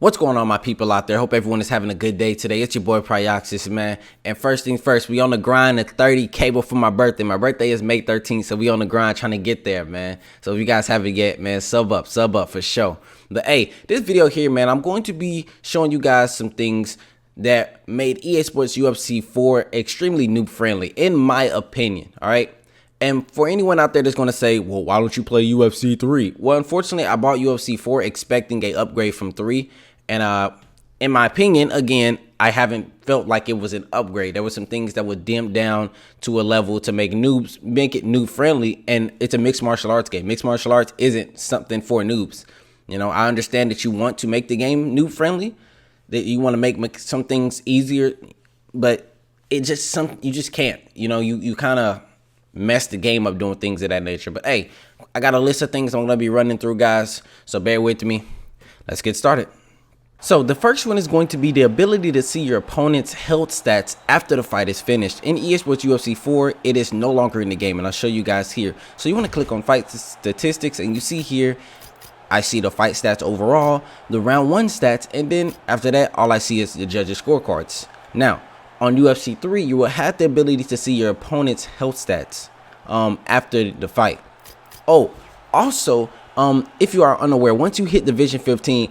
What's going on, my people out there? Hope everyone is having a good day today. It's your boy Pryoxis, man. And first things first, we on the grind at 30K before my birthday. My birthday is May 13th, so we on the grind trying to get there, man. So if you guys haven't yet, man, sub up for sure. But hey, this video here, man, I'm going to be showing you guys some things that made EA Sports UFC 4 extremely noob friendly, in my opinion, all right? And for anyone out there that's going to say, well, why don't you play UFC 3? Well, unfortunately, I bought UFC 4 expecting an upgrade from 3. And in my opinion, again, I haven't felt like it was an upgrade. There were some things that would dim down to a level to make it noob friendly. And it's a mixed martial arts game. Mixed martial arts isn't something for noobs. You know, I understand that you want to make the game noob friendly, that you want to make some things easier, but you just can't. You know, you kind of mess the game up doing things of that nature. But hey, I got a list of things I'm going to be running through, guys. So bear with me. Let's get started. So the first one is going to be the ability to see your opponent's health stats after the fight is finished. In EA Sports UFC 4, it is no longer in the game, and I'll show you guys here. So you want to click on fight statistics, and you see here, I see the fight stats overall, the round 1 stats, and then after that, all I see is the judges' scorecards. Now, on UFC 3, you will have the ability to see your opponent's health stats after the fight. Oh, also, if you are unaware, once you hit Division 15,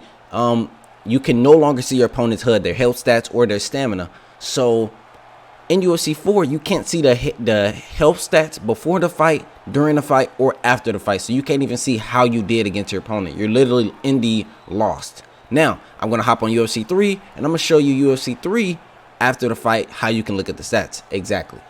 you can no longer see your opponent's HUD, their health stats, or their stamina. So in UFC 4, you can't see the health stats before the fight, during the fight, or after the fight. So you can't even see how you did against your opponent. You're literally in the lost. Now, I'm going to hop on UFC 3, and I'm going to show you UFC 3 after the fight, how you can look at the stats. Exactly.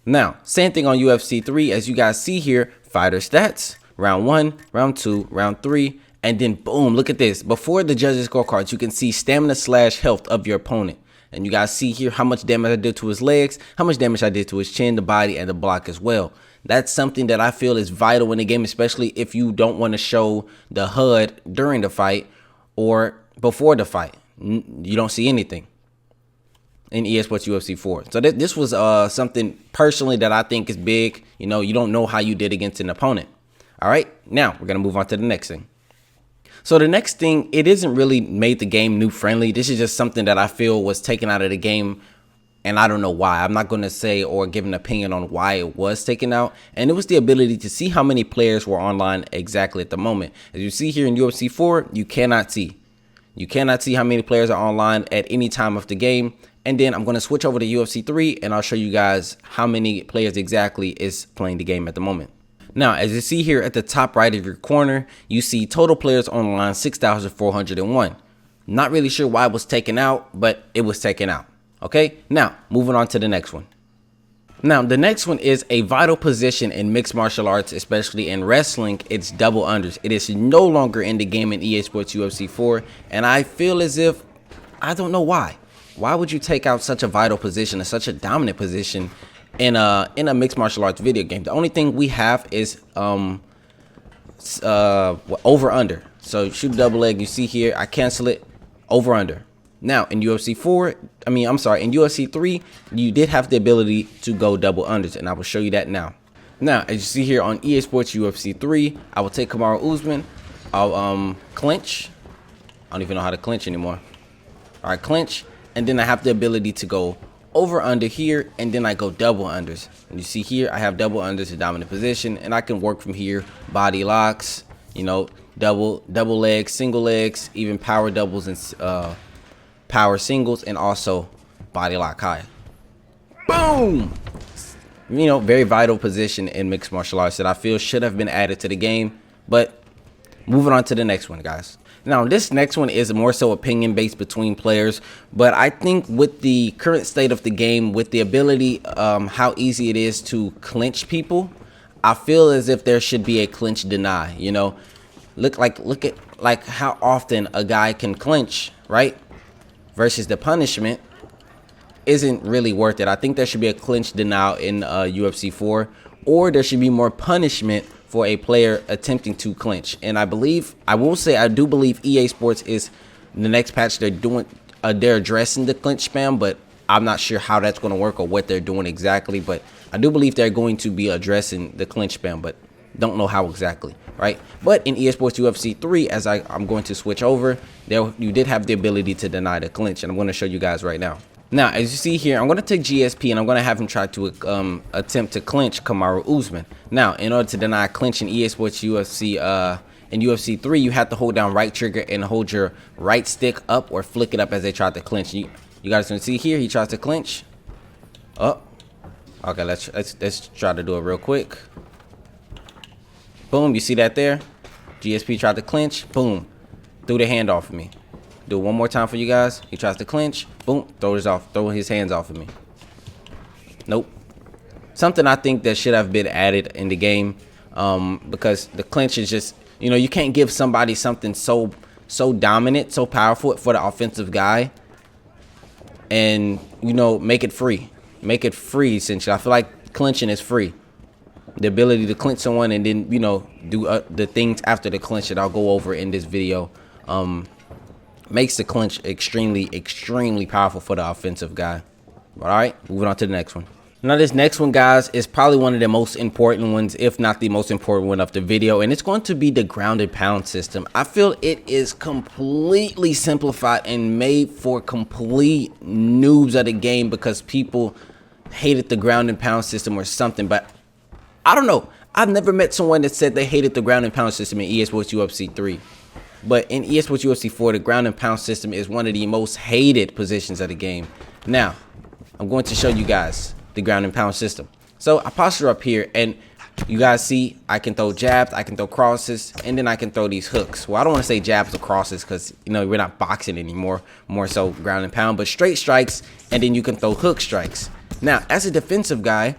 Now, same thing on UFC 3. As you guys see here, fighter stats, round 1, round 2, round 3, and then boom, look at this. Before the judges' scorecards, you can see stamina / health of your opponent. And you guys see here how much damage I did to his legs, how much damage I did to his chin, the body, and the block as well. That's something that I feel is vital in the game, especially if you don't want to show the HUD during the fight or before the fight. You don't see anything in EA Sports UFC 4. So this was something personally that I think is big. You know, you don't know how you did against an opponent. All right, now we're going to move on to the next thing. So the next thing, it isn't really made the game noob friendly. This is just something that I feel was taken out of the game, and I don't know why. I'm not going to say or give an opinion on why it was taken out. And it was the ability to see how many players were online exactly at the moment. As you see here in UFC 4, you cannot see. You cannot see how many players are online at any time of the game. And then I'm going to switch over to UFC 3, and I'll show you guys how many players exactly is playing the game at the moment. Now, as you see here at the top right of your corner, you see total players online 6,401. Not really sure why it was taken out, but it was taken out. Okay, now moving on to the next one. Now, the next one is a vital position in mixed martial arts, especially in wrestling. It's double unders. It is no longer in the game in EA Sports UFC 4, and I feel as if, I don't know why. Why would you take out such a vital position and such a dominant position in a mixed martial arts video game? The only thing we have is over under. So shoot a double leg, you see here, I cancel it, over under. Now in UFC 3, you did have the ability to go double unders, and I will show you that now. Now, as you see here on EA Sports UFC 3, I will take Kamaru Usman, I'll clinch. I don't even know how to clinch anymore. All right, clinch, and then I have the ability to go over under here, and then I go double unders. And you see here, I have double unders in dominant position, and I can work from here, body locks, you know, double legs, single legs, even power doubles and power singles, and also body lock high. Boom! You know, very vital position in mixed martial arts that I feel should have been added to the game. But moving on to the next one, guys. Now, this next one is more so opinion-based between players, but I think with the current state of the game, with the ability, how easy it is to clinch people, I feel as if there should be a clinch deny. You know, look at how often a guy can clinch, right? Versus the punishment isn't really worth it. I think there should be a clinch denial in UFC 4, or there should be more punishment for a player attempting to clinch. And I do believe EA Sports is the next patch they're addressing the clinch spam, but I'm not sure how that's going to work or what they're doing exactly. But I do believe they're going to be addressing the clinch spam, but don't know how exactly. right? But in EA Sports UFC 3, as I'm going to switch over, there you did have the ability to deny the clinch, and I'm going to show you guys right now. Now, as you see here, I'm going to take GSP and I'm going to have him try to attempt to clinch Kamaru Usman. Now, in order to deny clinch in EA Sports UFC in UFC 3, you have to hold down right trigger and hold your right stick up or flick it up as they try to clinch. You guys can see here, he tries to clinch. Oh, okay, let's try to do it real quick. Boom, you see that there? GSP tried to clinch, boom, threw the hand off of me. Do it one more time for you guys. He tries to clinch, boom, throw his hands off of me. Nope. Something I think that should have been added in the game, because the clinch is just, you know, you can't give somebody something so dominant, so powerful for the offensive guy, and, you know, make it free. Make it free, essentially. I feel like clinching is free. The ability to clinch someone and then, you know, do the things after the clinch that I'll go over in this video, makes the clinch extremely powerful for the offensive guy. All right, moving on to the next one. Now, this next one, guys, is probably one of the most important ones, if not the most important one of the video, and it's going to be the ground and pound system. I feel it is completely simplified and made for complete noobs of the game because people hated the ground and pound system or something, but I don't know. I've never met someone that said they hated the ground and pound system in EA Sports UFC 3. But in EA Sports UFC 4, the ground and pound system is one of the most hated positions of the game. Now, I'm going to show you guys the ground and pound system. So I posture up here, and you guys see I can throw jabs, I can throw crosses, and then I can throw these hooks. Well, I don't want to say jabs or crosses because, you know, we're not boxing anymore, more so ground and pound, but straight strikes, and then you can throw hook strikes. Now, as a defensive guy,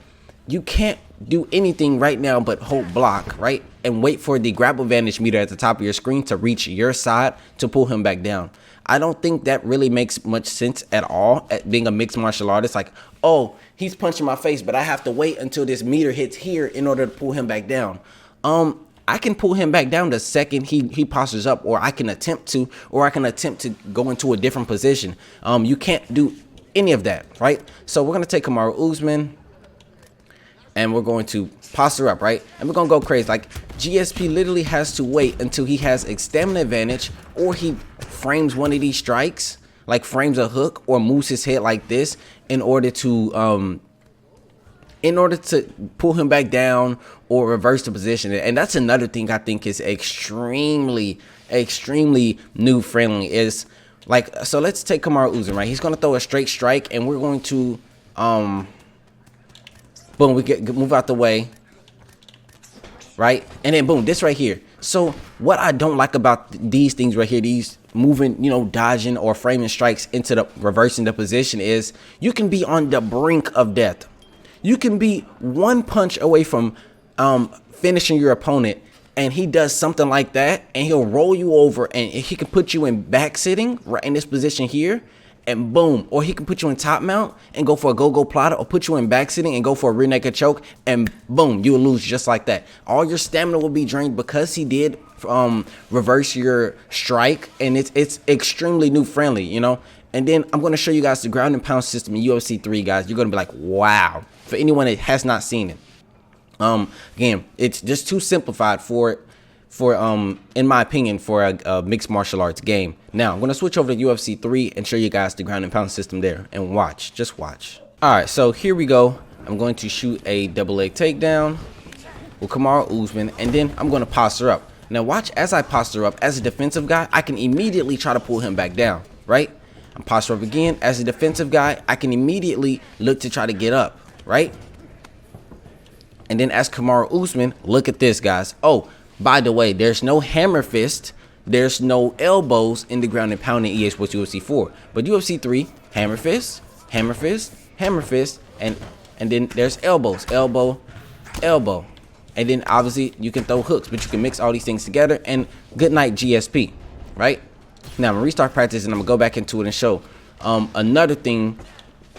you can't do anything right now but hold block, right? And wait for the grapple vantage meter at the top of your screen to reach your side to pull him back down. I don't think that really makes much sense at all at being a mixed martial artist. Like, oh, he's punching my face, but I have to wait until this meter hits here in order to pull him back down. I can pull him back down the second he postures up, or I can attempt to go into a different position. You can't do any of that, right? So we're gonna take Kamaru Usman, and we're going to posture up, right? And we're gonna go crazy. Like, GSP literally has to wait until he has a stamina advantage, or he frames one of these strikes, like frames a hook or moves his head like this in order to pull him back down or reverse the position. And that's another thing I think is extremely new friendly is like, so let's take Kamaru Usman, right? He's gonna throw a straight strike, and we're going to boom, we move out the way, right? And then boom, this right here. So what I don't like about these things right here, these moving, you know, dodging or framing strikes into the reversing the position, is you can be on the brink of death. You can be one punch away from finishing your opponent, and he does something like that, and he'll roll you over, and he can put you in back sitting right in this position here, and boom, or he can put you in top mount and go for a go-go plotter, or put you in back sitting and go for a rear naked choke, and boom, you will lose just like that. All your stamina will be drained because he did reverse your strike, and it's extremely new friendly, you know. And then I'm going to show you guys the ground and pound system in UFC 3, guys. You're going to be like, wow, for anyone that has not seen it. Again, it's just too simplified for in my opinion, for a mixed martial arts game. Now, I'm going to switch over to UFC 3 and show you guys the ground and pound system there. And watch. Just watch. All right, so here we go. I'm going to shoot a double leg takedown with Kamaru Usman, and then I'm going to posture up. Now, watch as I posture up. As a defensive guy, I can immediately try to pull him back down, right? I'm posture up again. As a defensive guy, I can immediately look to try to get up, right? And then as Kamaru Usman, look at this, guys. Oh, by the way, there's no hammer fist, there's no elbows in the ground and pound in EA Sports UFC 4. But UFC 3, hammer fist, hammer fist, hammer fist, and then there's elbows, elbow, elbow. And then obviously you can throw hooks, but you can mix all these things together, and good night GSP, right? Now I'm gonna restart practice, and I'm gonna go back into it and show another thing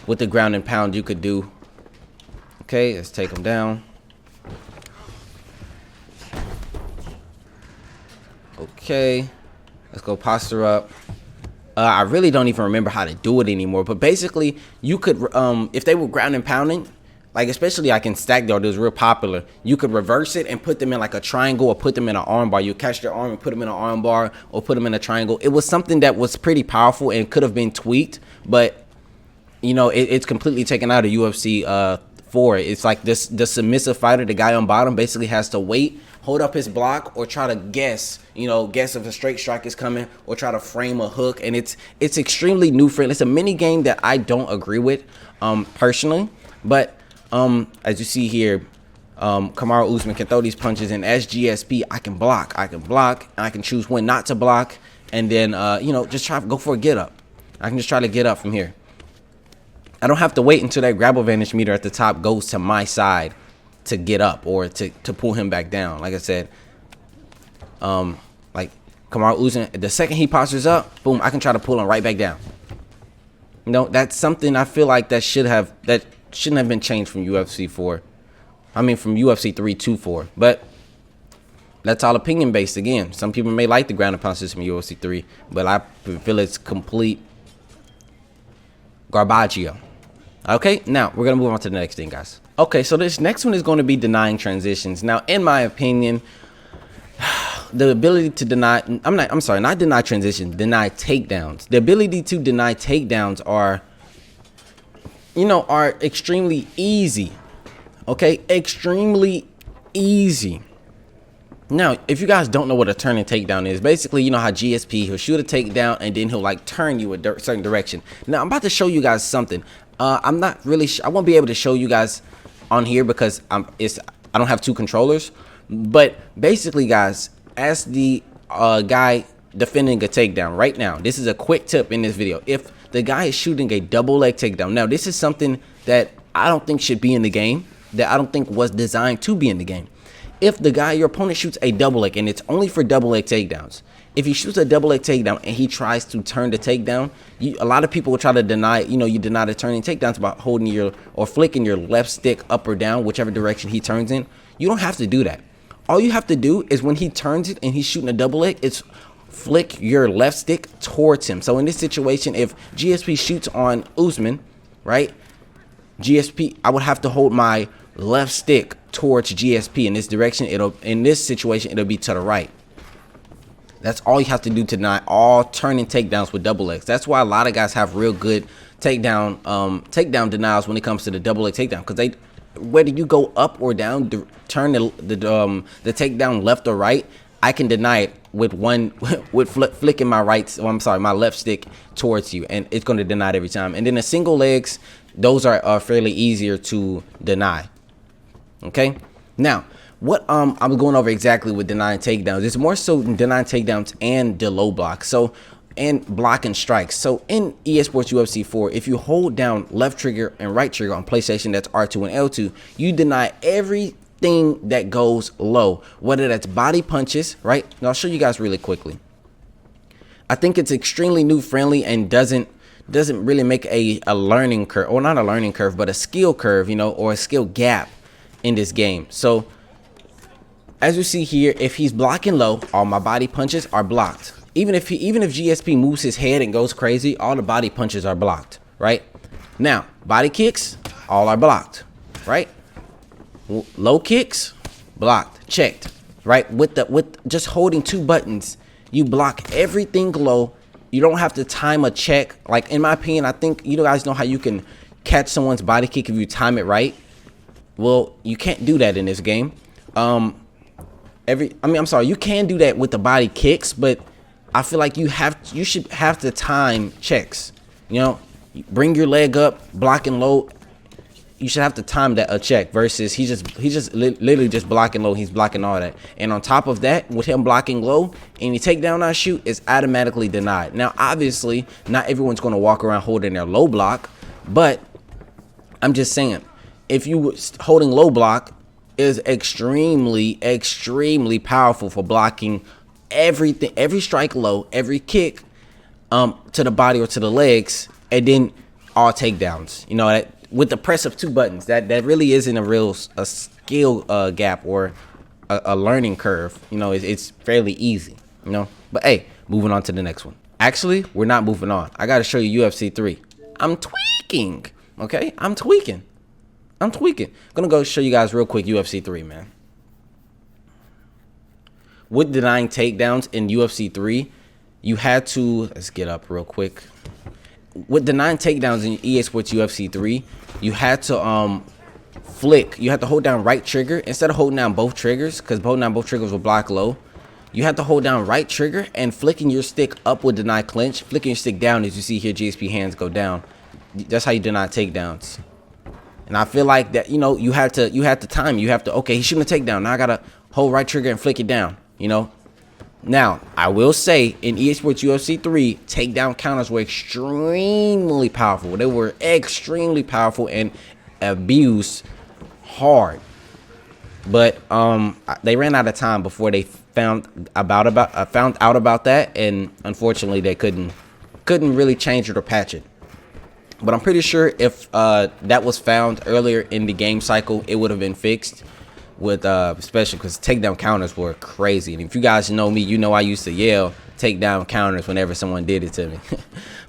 with the ground and pound you could do. Okay, let's take them down. Okay, let's go posture up. I really don't even remember how to do it anymore, but basically you could, if they were ground and pounding, like especially like in stack guard, it was real popular. You could reverse it and put them in like a triangle or put them in an arm bar. You catch their arm and put them in an arm bar or put them in a triangle. It was something that was pretty powerful and could have been tweaked, but you know, it's completely taken out of UFC 4. It's like the submissive fighter, the guy on bottom, basically has to wait, hold up his block, or try to guess if a straight strike is coming, or try to frame a hook. And it's extremely new friendly. It's a mini game that I don't agree with personally, but as you see here, Kamaru Usman can throw these punches, and as GSP, I can block, and I can choose when not to block, and then just try to go for a get up. I can just try to get up from here. I don't have to wait until that grab advantage meter at the top goes to my side to get up or to pull him back down. Like I said, like Kamaru Usman, the second he postures up, boom, I can try to pull him right back down. You know, that's something I feel like that shouldn't have been changed from UFC 4. I mean, from UFC 3 to 4. But that's all opinion based again. Some people may like the ground and pound system in UFC 3, but I feel it's complete garbaggio. Okay, now we're gonna move on to the next thing, guys. Okay, so this next one is going to be denying transitions. Now, in my opinion, the ability to deny, not deny transitions, deny takedowns. The ability to deny takedowns are extremely easy. Okay, extremely easy. Now, if you guys don't know what a turning takedown is, basically, you know how GSP, he'll shoot a takedown and then he'll like turn you a certain direction. Now, I'm about to show you guys something. I'm not really, I won't be able to show you guys on here because I don't have two controllers. But basically, guys, as the guy defending a takedown right now, this is a quick tip in this video. If the guy is shooting a double leg takedown, now this is something that I don't think should be in the game, that I don't think was designed to be in the game. If your opponent shoots a double leg, and it's only for double leg takedowns, if he shoots a double leg takedown and he tries to turn the takedown, a lot of people will try to deny, you deny the turning takedowns by holding or flicking your left stick up or down, whichever direction he turns in. You don't have to do that. All you have to do is when he turns it and he's shooting a double leg, it's flick your left stick towards him. So in this situation, if GSP shoots on Usman, right, I would have to hold my left stick towards GSP in this direction. In this situation, it'll be to the right. That's all you have to do to deny all turning takedowns with double legs. That's why a lot of guys have real good takedown denials when it comes to the double leg takedown, because whether you go up or down, turn the takedown left or right, I can deny it with flicking my my left stick towards you, and it's going to deny it every time. And then the single legs, those are fairly easier to deny. Okay, now what I'm going over exactly with denying takedowns, it's more so denying takedowns and the low block, and blocking strikes. So in EA Sports UFC 4, if you hold down left trigger and right trigger on PlayStation, that's R2 and L2, you deny everything that goes low, whether that's body punches, right? And I'll show you guys really quickly. I think it's extremely new friendly and doesn't really make a learning curve, or not a learning curve, but a skill curve, or a skill gap in this game. So as you see here, if he's blocking low, all my body punches are blocked. Even if GSP moves his head and goes crazy, all the body punches are blocked, right? Now, body kicks, all are blocked, right? Low kicks, blocked, checked, right? With just holding two buttons, you block everything low. You don't have to time a check. Like, in my opinion, I think you guys know how you can catch someone's body kick if you time it right. Well, you can't do that in this game. You can do that with the body kicks, but I feel like you should have to time checks. Bring your leg up, blocking low. You should have to time that a check versus he's just literally just blocking low. He's blocking all that, and on top of that, with him blocking low, any takedown I shoot is automatically denied. Now, obviously, not everyone's going to walk around holding their low block, but I'm just saying, if you holding low block is extremely powerful for blocking everything, every strike low, every kick to the body or to the legs, and then all takedowns. With the press of two buttons, that really isn't a skill gap or a learning curve. It's fairly easy. But hey, moving on to the next one. Actually, we're not moving on. I got to show you UFC 3. I'm tweaking. Okay, I'm tweaking. I'm tweaking. Gonna go show you guys real quick UFC 3, man. With denying takedowns in UFC 3, you had to, let's get up real quick. With denying takedowns in EA Sports UFC 3, you had to flick. You had to hold down right trigger instead of holding down both triggers, because holding down both triggers will block low. You have to hold down right trigger and flicking your stick up would deny clinch. Flicking your stick down, as you see here, GSP hands go down. That's how you deny takedowns. And I feel like that, you know, you have to time. You have to, okay, he shouldn't have takedown. Now I gotta hold right trigger and flick it down, you know. Now, I will say in EA Sports UFC 3, takedown counters were extremely powerful. They were extremely powerful and abused hard. But they ran out of time before they found out about that, and unfortunately they couldn't really change it or patch it. But I'm pretty sure if that was found earlier in the game cycle, it would have been fixed. With especially because takedown counters were crazy, and if you guys know me, you know I used to yell takedown counters whenever someone did it to me.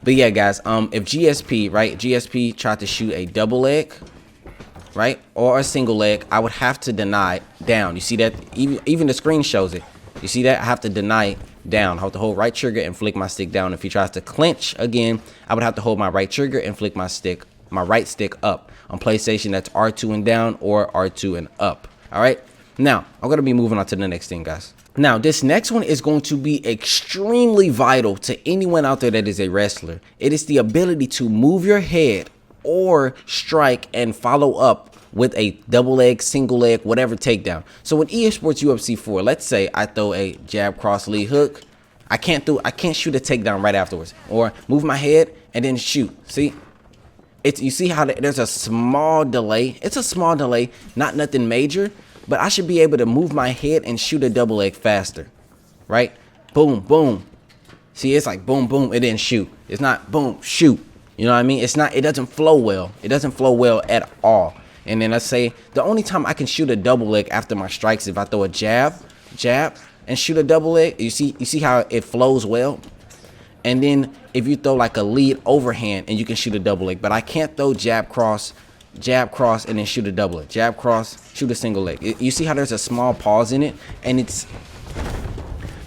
But yeah, guys, if GSP tried to shoot a double leg, right, or a single leg, I would have to deny down. You see that? Even the screen shows it. You see that? I have to deny down. I have to hold right trigger and flick my stick down. If he tries to clinch again, I would have to hold my right trigger and flick my right stick up. On PlayStation, that's R2 and down or R2 and up. All right, now I'm going to be moving on to the next thing, guys. Now, this next one is going to be extremely vital to anyone out there that is a wrestler. It is the ability to move your head or strike and follow up with a double leg, single leg, whatever takedown. So in EA Sports UFC 4, let's say I throw a jab, cross, lead hook. I can't shoot a takedown right afterwards, or move my head and then shoot. See? You see how there's a small delay. It's a small delay, not nothing major, but I should be able to move my head and shoot a double leg faster, right? Boom, boom. See, it's like boom, boom, and then shoot. It's not boom, shoot. You know what I mean? It doesn't flow well. It doesn't flow well at all. And then let's say the only time I can shoot a double leg after my strikes, if I throw a jab, and shoot a double leg. You see how it flows well? And then if you throw like a lead overhand and you can shoot a double leg, but I can't throw jab cross, and then shoot a double leg. Jab cross, shoot a single leg. You see how there's a small pause in it, and it's,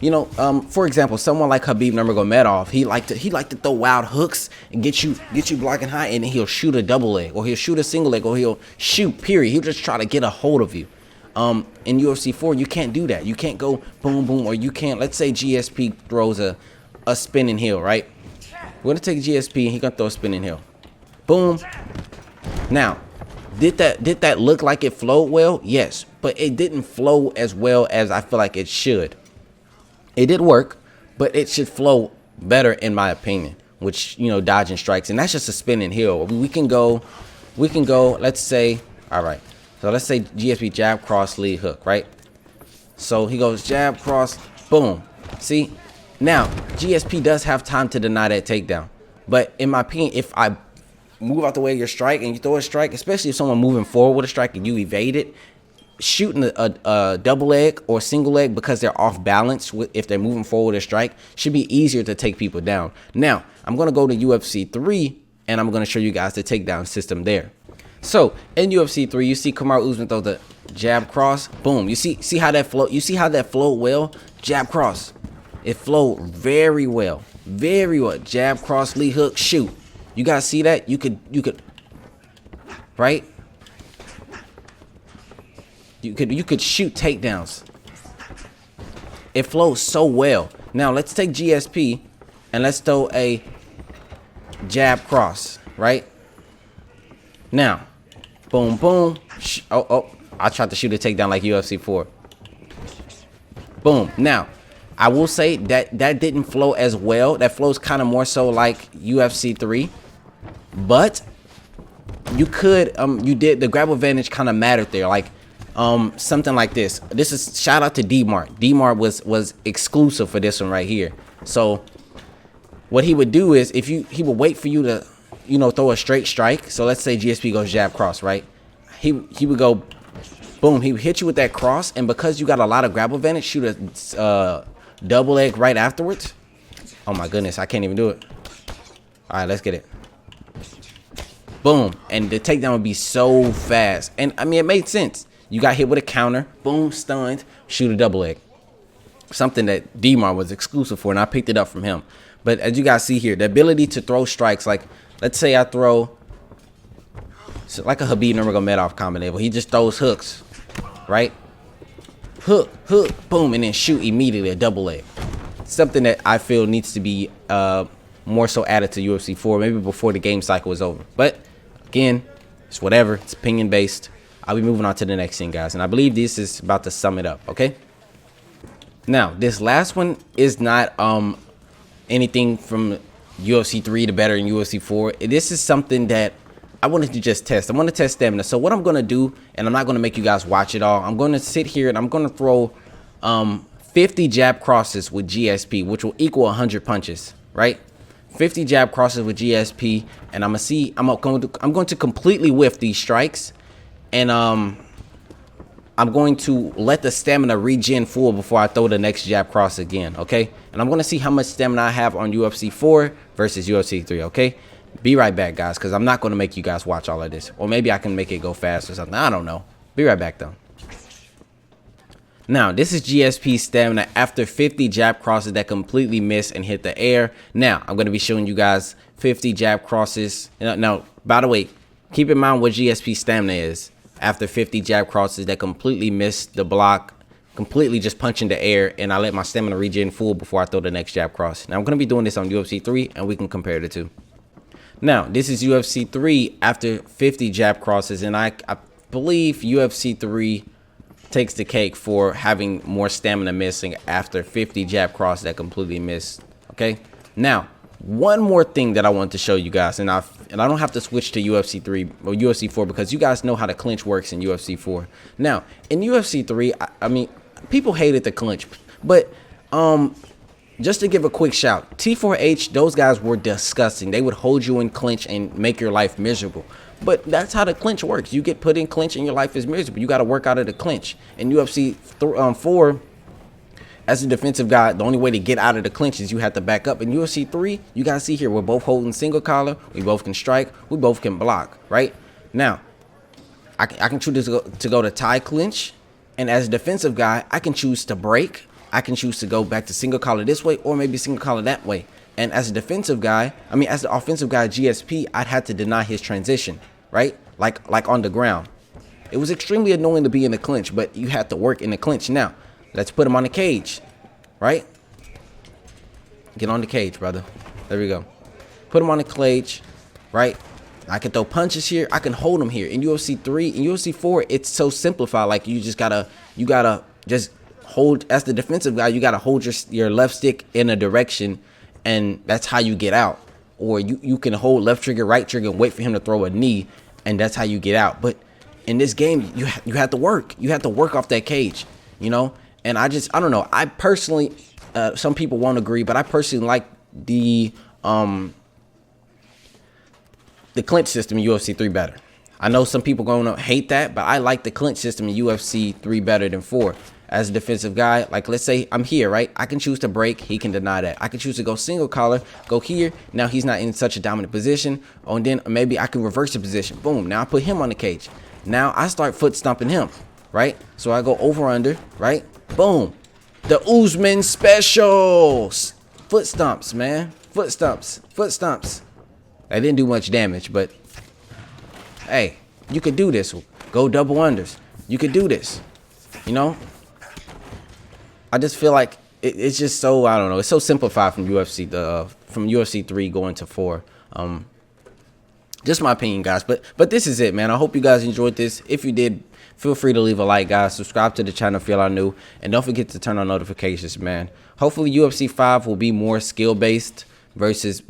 you know, for example, someone like Khabib Nurmagomedov, he like to throw wild hooks and get you blocking high, and then he'll shoot a double leg, or he'll shoot a single leg, or he'll shoot. Period. He'll just try to get a hold of you. In UFC 4, you can't do that. You can't go boom boom, or you can't. Let's say GSP throws a spinning heel, right? We're gonna take GSP and he's gonna throw a spinning heel. Boom. Now, did that look like it flowed well? Yes, but it didn't flow as well as I feel like it should. It did work, but it should flow better in my opinion, which, you know, dodging strikes, and that's just a spinning heel. We can go, let's say, all right, so let's say GSP jab, cross, lead hook, right? So he goes jab, cross, boom. See? Now, GSP does have time to deny that takedown. But in my opinion, if I move out the way of your strike and you throw a strike, especially if someone moving forward with a strike and you evade it, shooting a double leg or single leg because they're off balance if they're moving forward with a strike should be easier to take people down. Now, I'm going to go to UFC 3 and I'm going to show you guys the takedown system there. So, in UFC 3, you see Kamaru Usman throw the jab cross, boom. You see how that flow? You see how that flowed well? Jab cross. It flowed very well. Very well. Jab, cross, lead hook, shoot. You guys see that? You could, right? You could shoot takedowns. It flows so well. Now let's take GSP and let's throw a jab cross, right? Now, boom, boom. Oh, I tried to shoot a takedown like UFC 4. Boom. Now, I will say that didn't flow as well. That flows kind of more so like UFC 3. But you could, the grab advantage kind of mattered there. Like, something like this. This is, shout out to D-Mart. D-Mart was exclusive for this one right here. So what he would do is he would wait for you to, you know, throw a straight strike. So let's say GSP goes jab cross, right? He would go boom, he would hit you with that cross, and because you got a lot of grab advantage, shoot a double leg right afterwards. Oh my goodness, I can't even do it. All right, let's get it. boom, and the takedown would be so fast. And I mean, it made sense. You got hit with a counter, boom, stunned, shoot a double leg. Something that D-Mar was exclusive for, and I picked it up from him. But as you guys see here, the ability to throw strikes, like let's say I throw like a Khabib Nurmagomedov combinable. He just throws hooks, right? Hook, boom, and then shoot immediately a double leg. Something that I feel needs to be more so added to UFC 4, maybe before the game cycle is over. But again, it's whatever. It's opinion based. I'll be moving on to the next thing, guys, and I believe this is about to sum it up. Okay. Now, this last one is not anything from UFC 3 to better in UFC 4. This is something that I wanted to just test. I want to test stamina. So what I'm going to do, and I'm not going to make you guys watch it all, I'm going to sit here and I'm going to throw 50 jab crosses with GSP, which will equal 100 punches, right? 50 jab crosses with GSP, and I'm going to completely whiff these strikes, and I'm going to let the stamina regen full before I throw the next jab cross again, okay? And I'm going to see how much stamina I have on UFC 4 versus UFC 3, okay? Be right back, guys, because I'm not going to make you guys watch all of this. Or maybe I can make it go fast or something. I don't know. Be right back, though. Now, this is GSP stamina after 50 jab crosses that completely miss and hit the air. Now, I'm going to be showing you guys 50 jab crosses. Now, by the way, keep in mind what GSP stamina is. After 50 jab crosses that completely miss the block, completely just punch in the air, and I let my stamina regen full before I throw the next jab cross. Now, I'm going to be doing this on UFC 3, and we can compare the two. Now, this is UFC 3 after 50 jab crosses, and I believe UFC 3 takes the cake for having more stamina missing after 50 jab crosses that completely missed, okay? Now, one more thing that I want to show you guys, and I don't have to switch to UFC 3 or UFC 4 because you guys know how the clinch works in UFC 4. Now, in UFC 3, I mean, people hated the clinch, but just to give a quick shout, T4H, those guys were disgusting. They would hold you in clinch and make your life miserable. But that's how the clinch works. You get put in clinch and your life is miserable. You got to work out of the clinch. In UFC 4, as a defensive guy, the only way to get out of the clinch is you have to back up. In UFC 3, you guys see here, we're both holding single collar. We both can strike. We both can block, right? Now, I can choose to go to tie clinch. And as a defensive guy, I can choose to break. I can choose to go back to single collar this way or maybe single collar that way. And as a defensive guy, as the offensive guy, GSP, I'd had to deny his transition, right? Like on the ground. It was extremely annoying to be in the clinch, but you had to work in the clinch. Now, let's put him on the cage, right? Get on the cage, brother. There we go. Put him on the cage, right? I can throw punches here. I can hold him here. In UFC 3, in UFC 4, it's so simplified. Like you gotta just hold, as the defensive guy, you got to hold your left stick in a direction, and that's how you get out. Or you can hold left trigger, right trigger, and wait for him to throw a knee, and that's how you get out. But in this game, you have to work. You have to work off that cage, you know? And I don't know. I personally, some people won't agree, but I personally like the clinch system in UFC 3 better. I know some people going to hate that, but I like the clinch system in UFC 3 better than 4. As a defensive guy, like let's say I'm here, right? I can choose to break. He can deny that. I can choose to go single collar, go here. Now he's not in such a dominant position. Oh, and then maybe I can reverse the position. Boom. Now I put him on the cage. Now I start foot stomping him, right? So I go over under, right? Boom. The Usman specials. Foot stomps, man. Foot stomps. Foot stomps. I didn't do much damage, but hey, you could do this. Go double unders. You could do this, you know? I just feel like it's just so, I don't know, it's so simplified from UFC 3 going to 4. Just my opinion, guys. But this is it, man. I hope you guys enjoyed this. If you did, feel free to leave a like, guys. Subscribe to the channel if you are new, and don't forget to turn on notifications, man. Hopefully UFC 5 will be more skill based versus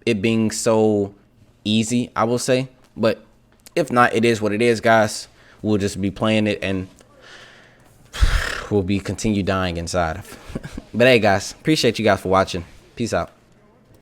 it being so easy, I will say. But if not, it is what it is, guys. We'll just be playing it, and we'll be continue dying inside. But hey, guys, appreciate you guys for watching. Peace out.